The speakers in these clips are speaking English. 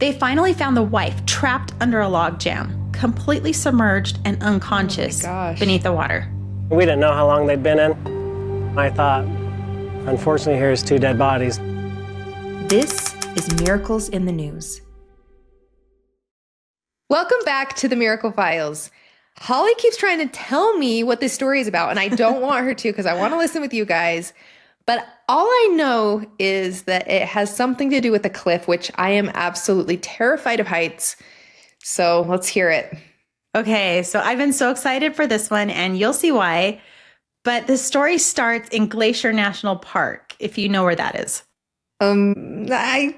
They finally found the wife trapped under a log jam, completely submerged and unconscious beneath the water. We didn't know how long they'd been in. I thought, unfortunately, here's 2 dead bodies. This is Miracles in the News. Welcome back to the Miracle Files. Holly keeps trying to tell me what this story is about, and I don't want her to because I want to listen with you guys. But all I know is that it has something to do with a cliff, which I am absolutely terrified of heights. So let's hear it. Okay, so I've been so excited for this one, and you'll see why. But the story starts in Glacier National Park, if you know where that is. I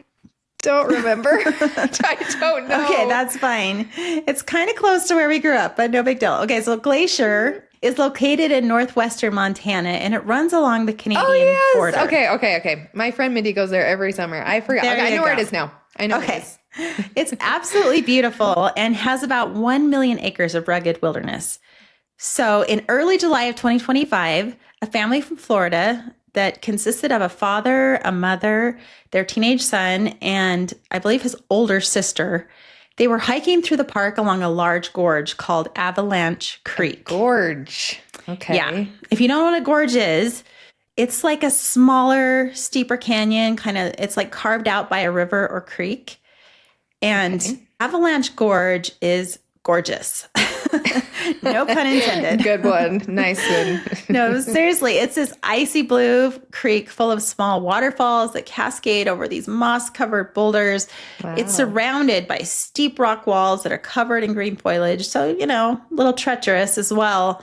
don't remember. I don't know. Okay, that's fine. It's kind of close to where we grew up, but no big deal. Okay, so Glacier is located in northwestern Montana, and it runs along the Canadian border. Okay. My friend Mindy goes there every summer. I forgot. Okay, I know where it is now. I know where it is. It's absolutely beautiful and has about 1 million acres of rugged wilderness. So in early July of 2025, a family from Florida that consisted of a father, a mother, their teenage son, and I believe his older sister, they were hiking through the park along a large gorge called Avalanche Creek. Gorge. Okay. Yeah. If you don't know what a gorge is, it's like a smaller, steeper canyon, it's like carved out by a river or creek. And Avalanche Gorge is gorgeous. No pun intended. Good one. Nice one. No, seriously, it's this icy blue creek full of small waterfalls that cascade over these moss-covered boulders. Wow. It's surrounded by steep rock walls that are covered in green foliage. So, a little treacherous as well.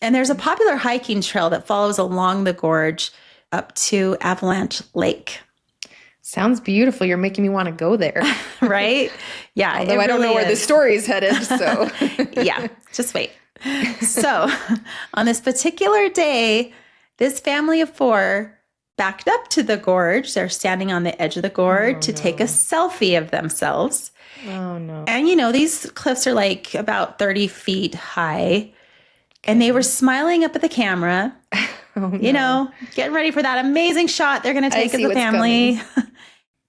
And there's a popular hiking trail that follows along the gorge up to Avalanche Lake. Sounds beautiful. You're making me want to go there. Right? Yeah. Although I don't know where the story is headed, so. Yeah, just wait. So on this particular day, this family of 4 backed up to the gorge. They're standing on the edge of the gorge to take a selfie of themselves. Oh, no. And, these cliffs are like about 30 feet high. And they were smiling up at the camera, getting ready for that amazing shot they're going to take as a family.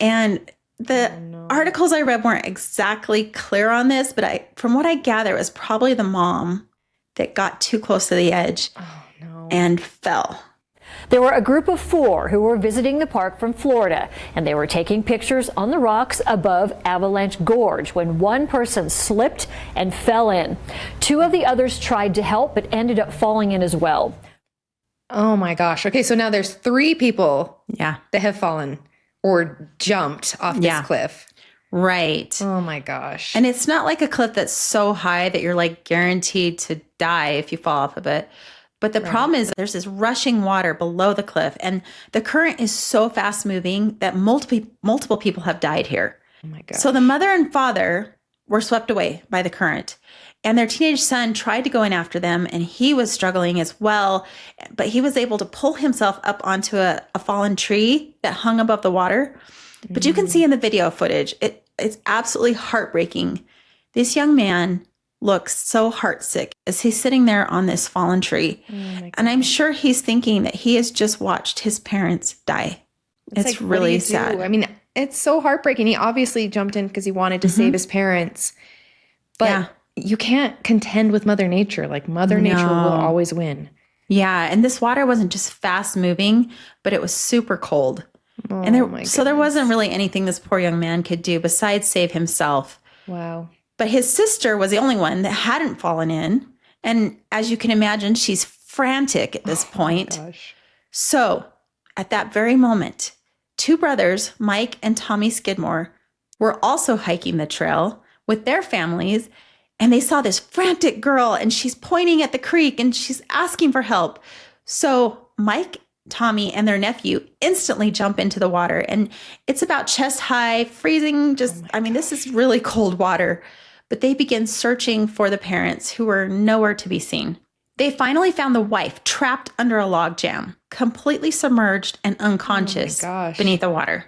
And the articles I read weren't exactly clear on this, but from what I gather, it was probably the mom that got too close to the edge and fell. There were a group of 4 who were visiting the park from Florida, and they were taking pictures on the rocks above Avalanche Gorge when one person slipped and fell in. 2 of the others tried to help, but ended up falling in as well. Oh my gosh. Okay, so now there's 3 people that have fallen or jumped off this cliff. Right. Oh my gosh. And it's not like a cliff that's so high that you're like guaranteed to die if you fall off of it. But the problem is there's this rushing water below the cliff, and the current is so fast moving that multiple people have died here. Oh my gosh. So the mother and father were swept away by the current, and their teenage son tried to go in after them, and he was struggling as well, but he was able to pull himself up onto a fallen tree that hung above the water. But you can see in the video footage, it's absolutely heartbreaking. This young man looks so heartsick as he's sitting there on this fallen tree. And I'm sure he's thinking that he has just watched his parents die. It's like, really sad. I mean, it's so heartbreaking. He obviously jumped in because he wanted to save his parents. But you can't contend with Mother Nature. Like, Mother Nature will always win. Yeah, and this water wasn't just fast moving, but it was super cold. And there wasn't really anything this poor young man could do besides save himself. Wow. But his sister was the only one that hadn't fallen in. And as you can imagine, she's frantic at this point. Gosh. So at that very moment, 2 brothers, Mike and Tommy Skidmore, were also hiking the trail with their families. And they saw this frantic girl, and she's pointing at the creek and she's asking for help. So Mike, Tommy, and their nephew instantly jump into the water. And it's about chest high, freezing. This is really cold water. But they begin searching for the parents, who were nowhere to be seen. They finally found the wife trapped under a log jam, completely submerged and unconscious beneath the water.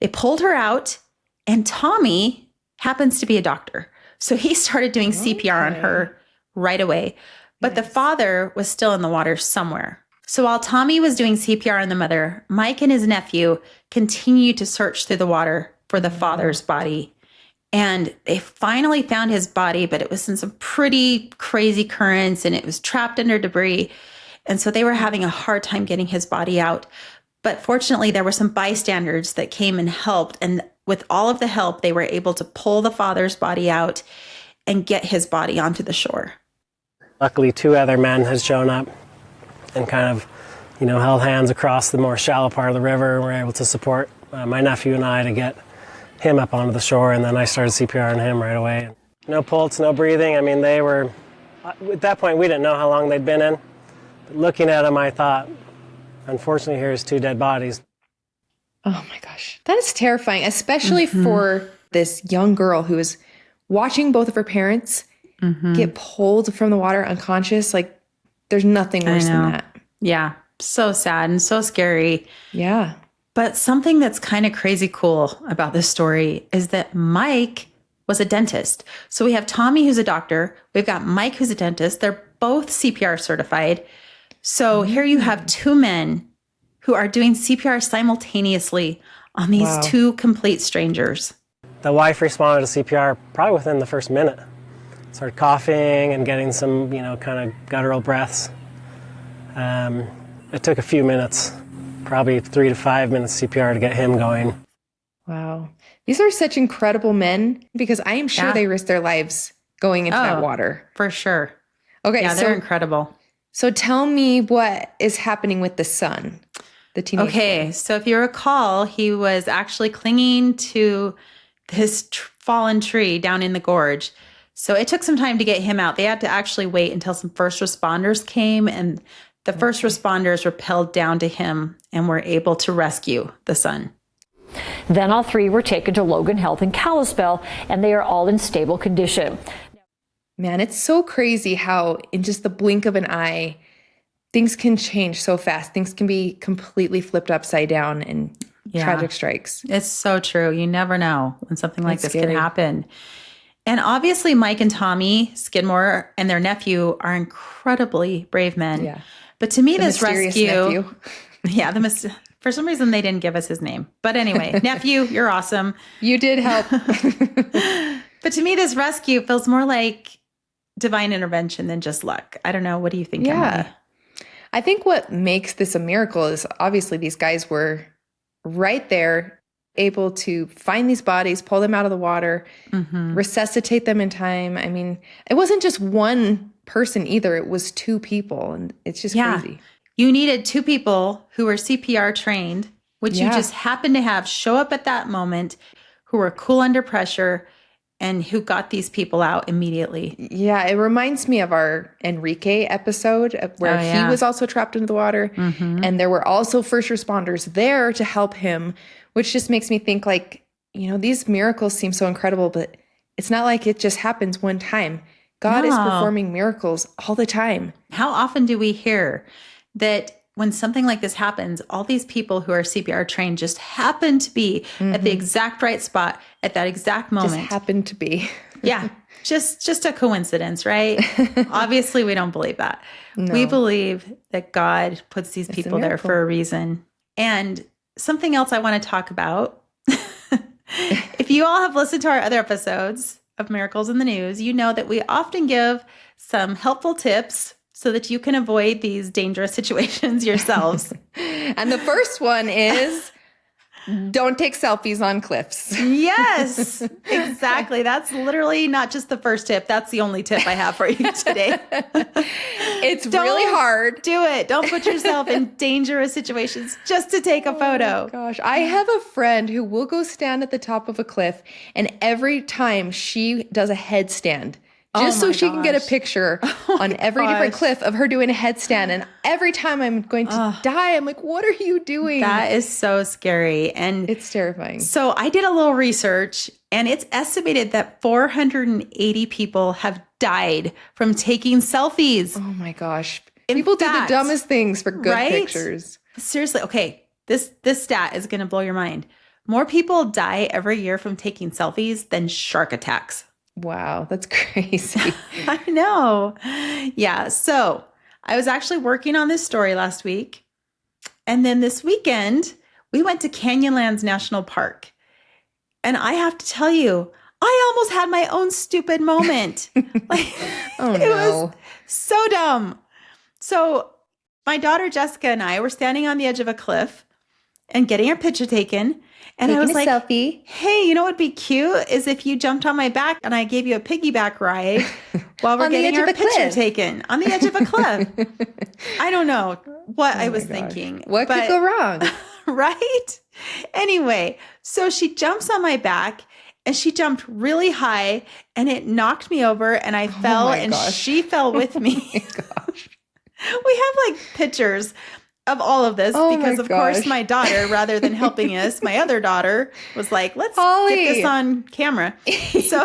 They pulled her out, and Tommy happens to be a doctor. So he started doing CPR on her right away. But the father was still in the water somewhere. So while Tommy was doing CPR on the mother, Mike and his nephew continued to search through the water for the father's body. And they finally found his body, but it was in some pretty crazy currents and it was trapped under debris. And so they were having a hard time getting his body out. But fortunately, there were some bystanders that came and helped. And with all of the help, they were able to pull the father's body out and get his body onto the shore. Luckily, 2 other men had shown up and kind of, held hands across the more shallow part of the river. We were able to support my nephew and I to get him up onto the shore, and then I started CPR on him right away. No pulse, no breathing. I mean, they were, at that point, we didn't know how long they'd been in. But looking at them, I thought, unfortunately, here's 2 dead bodies. Oh my gosh. That is terrifying, especially for this young girl who is watching both of her parents get pulled from the water unconscious. Like, there's nothing worse than that. Yeah. So sad and so scary. Yeah. But something that's kind of crazy cool about this story is that Mike was a dentist. So we have Tommy, who's a doctor. We've got Mike, who's a dentist. They're both CPR certified. So here you have 2 men who are doing CPR simultaneously on these 2 complete strangers. The wife responded to CPR probably within the first minute. Started coughing and getting some, kind of guttural breaths. It took a few minutes, probably 3 to 5 minutes CPR to get him going. Wow. These are such incredible men, because I am sure they risked their lives going into that water. For sure. Okay. Yeah, they're incredible. So tell me what is happening with the son, the teenager. Okay. So if you recall, he was actually clinging to this fallen tree down in the gorge. So it took some time to get him out. They had to actually wait until some first responders came, and the first responders rappelled down to him and were able to rescue the son. Then all 3 were taken to Logan Health in Kalispell, and they are all in stable condition. Man, it's so crazy how in just the blink of an eye, things can change so fast. Things can be completely flipped upside down and tragic strikes. It's so true. You never know when something like this can happen. And obviously, Mike and Tommy Skidmore and their nephew are incredibly brave men. Yeah. But to me, The this mysterious rescue, nephew. for some reason, they didn't give us his name. But anyway, nephew, you're awesome. You did help. But to me, this rescue feels more like divine intervention than just luck. I don't know. What do you think, Emily? I think what makes this a miracle is obviously these guys were right there, able to find these bodies, pull them out of the water, resuscitate them in time. I mean, it wasn't just one person either. It was 2 people, and it's just crazy. You needed 2 people who were CPR trained, which you just happened to have show up at that moment, who were cool under pressure, and who got these people out immediately. Yeah, it reminds me of our Enrique episode where he was also trapped into the water, and there were also first responders there to help him, which just makes me think, like, these miracles seem so incredible, but it's not like it just happens one time. God is performing miracles all the time. How often do we hear that when something like this happens, all these people who are CPR trained just happen to be at the exact right spot at that exact moment? Just happened to be. Yeah. Just a coincidence, right? Obviously, we don't believe that. No. We believe that God puts these people there for a reason. And something else I want to talk about. If you all have listened to our other episodes of Miracles in the News, you know that we often give some helpful tips so that you can avoid these dangerous situations yourselves. And the first one is don't take selfies on cliffs. Yes, exactly. That's literally not just the first tip. That's the only tip I have for you today. It's really hard. Do it. Don't put yourself in dangerous situations just to take a photo. Oh gosh, I have a friend who will go stand at the top of a cliff, and every time she does a headstand, just so she can get a picture on every different cliff of her doing a headstand. And every time I'm going to die, I'm like, what are you doing? That is so scary. And it's terrifying. So I did a little research, and it's estimated that 480 people have died from taking selfies. Oh my gosh. People do the dumbest things for good pictures. Seriously. Okay. This stat is going to blow your mind. More people die every year from taking selfies than shark attacks. Wow, that's crazy. I know. Yeah. So I was actually working on this story last week. And then this weekend, we went to Canyonlands National Park. And I have to tell you, I almost had my own stupid moment. Like, Oh, it no. was so dumb. So my daughter Jessica and I were standing on the edge of a cliff and getting our picture taken. And I Taking was a like, selfie. hey, you know what would be cute is if you jumped on my back and I gave you a piggyback ride while we're On the getting edge our of a picture cliff. taken on the edge of a cliff. I don't know what I Oh was my gosh. thinking. What could but- go wrong? Right? Anyway, so she jumps on my back and she jumped really high and it knocked me over and I fell my and gosh. she fell with me. Gosh. We have like pictures of all of this Oh my because of course gosh. my daughter, rather than helping us, my other dauher was like, let's Holly. get this on camera. So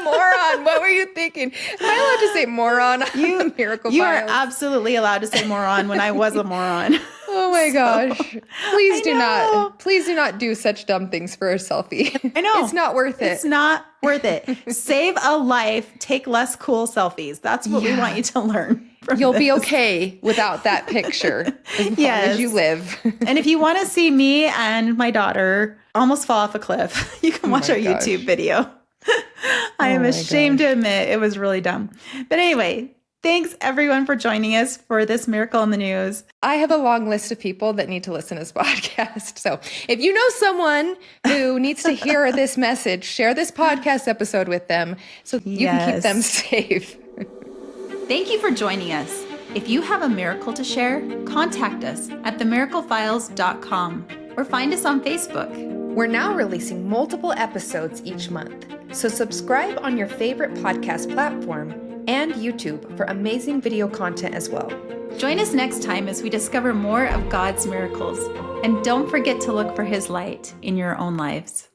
Moron. What were you thinking? Am I allowed to say moron on the Miracle you are Files? absolutely allowed to say moron when I was a moron. Oh my gosh. Please do know. not do such dumb things for a selfie. I know. It's not worth it. It's not worth it. Save a life, take less cool selfies. That's what we want you to learn. From You'll be this. okay without that picture as long Yes. as you live. And if you want to see me and my daughter almost fall off a cliff, you can watch my our gosh. YouTube video. I am my ashamed to admit it was really dumb. But anyway, thanks everyone for joining us for this Miracle in the News. I have a long list of people that need to listen to this podcast. So if you know someone who needs to hear this message, share this podcast episode with them so you can keep Yes. them safe. Thank you for joining us. If you have a miracle to share, contact us at themiraclefiles.com or find us on Facebook. We're now releasing multiple episodes each month. So subscribe on your favorite podcast platform and YouTube for amazing video content as well. Join us next time as we discover more of God's miracles. And don't forget to look for His light in your own lives.